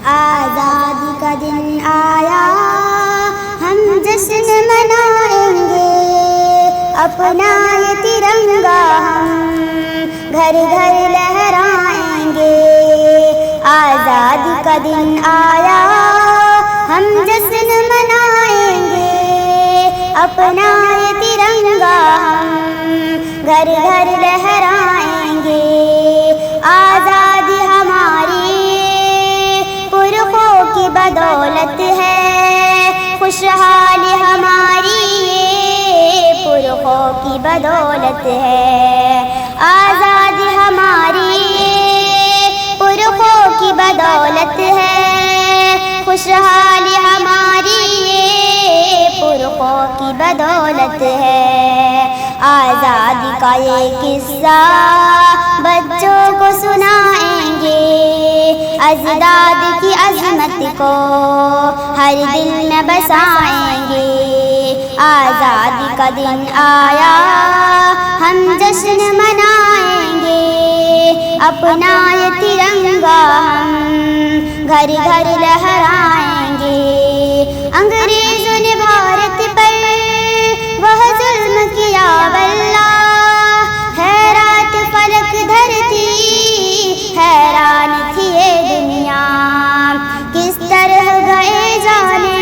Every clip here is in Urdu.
آزادی کا دن آیا، ہم جشن منائیں گے، اپنا یہ ترنگا ہم گھر گھر لہرائیں گے۔ آزادی کا دن آیا، ہم جشن منائیں گے، اپنا یہ ترنگا ہم گھر گھر لہرائیں گے۔ آزادی ہماری پرخوں کی بدولت ہے، خوشحالی ہماری پرخوں کی بدولت ہے۔ آزادی ہماری پرخوں کی بدولت ہے، خوشحالی ہماری پرخوں کی بدولت ہے۔ آزادی کا یہ قصہ بچوں کو سنائیں گے، اجداد کی عظمت کو ہر دل میں بسائیں گے۔ آزادی کا دن آیا، ہم جشن منائیں گے، اپنا یہ ترنگا ہم گھر گھر لہرائیں گے۔ انگریزوں نے بھارت پر وہ ظلم کیا واللہ، حیرات فلک دھرتی حیران تھی یہ دنیا، کس طرح گئے جانے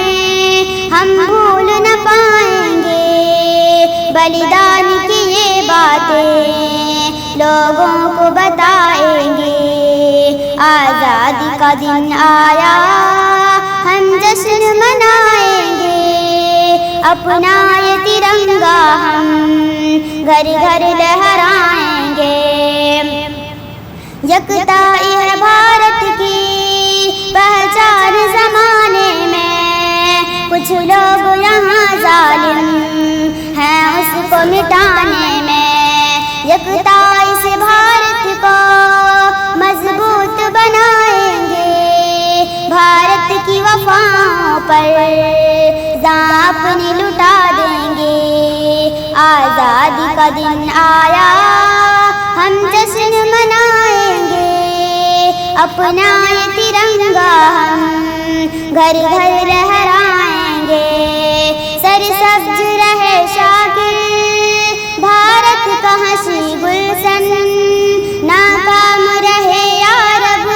ہم بھول نہ پائیں گے۔ بلیدان کی یہ باتیں لوگوں کو بتائیں گے۔ آزادی کا دن آیا، ہم جشن منائیں گے، اپنا یہ ترنگا ہم گھر گھر لہرائیں گے۔ یکتائی ہے بھارت کی پہچان زمانے میں، کچھ لوگ یہاں ظالم ہیں اس کو مٹانے میں۔ یکتائی سے بھارت کو مضبوط بنائیں گے، بھارت کی وفاؤں پر جاں اپنی لٹا دیں گے۔ آزادی کا دن آیا، ہم جشن منائیں گے، اپنا یہ ترنگا ہم گھر گھر لہرائیں گے۔ سرسبز رہے شاکر بھارت کا حسین گلشن، ناکام رہے یا رب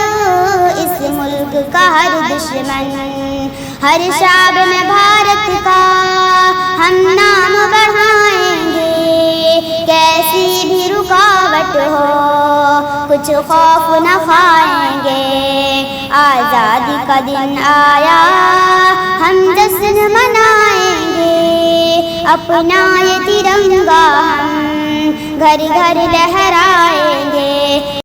اس ملک کا ہر دشمن۔ ہر شعب میں بھارت کا ہم نام بڑھائیں گے، کیسی بھی رکاوٹ ہو کچھ خوف نہ کھائیں گے۔ آزادی کا دن آیا، ہم جشن منائیں گے، اپنا یہ ترنگا ہم گھر گھر لہرائیں گے۔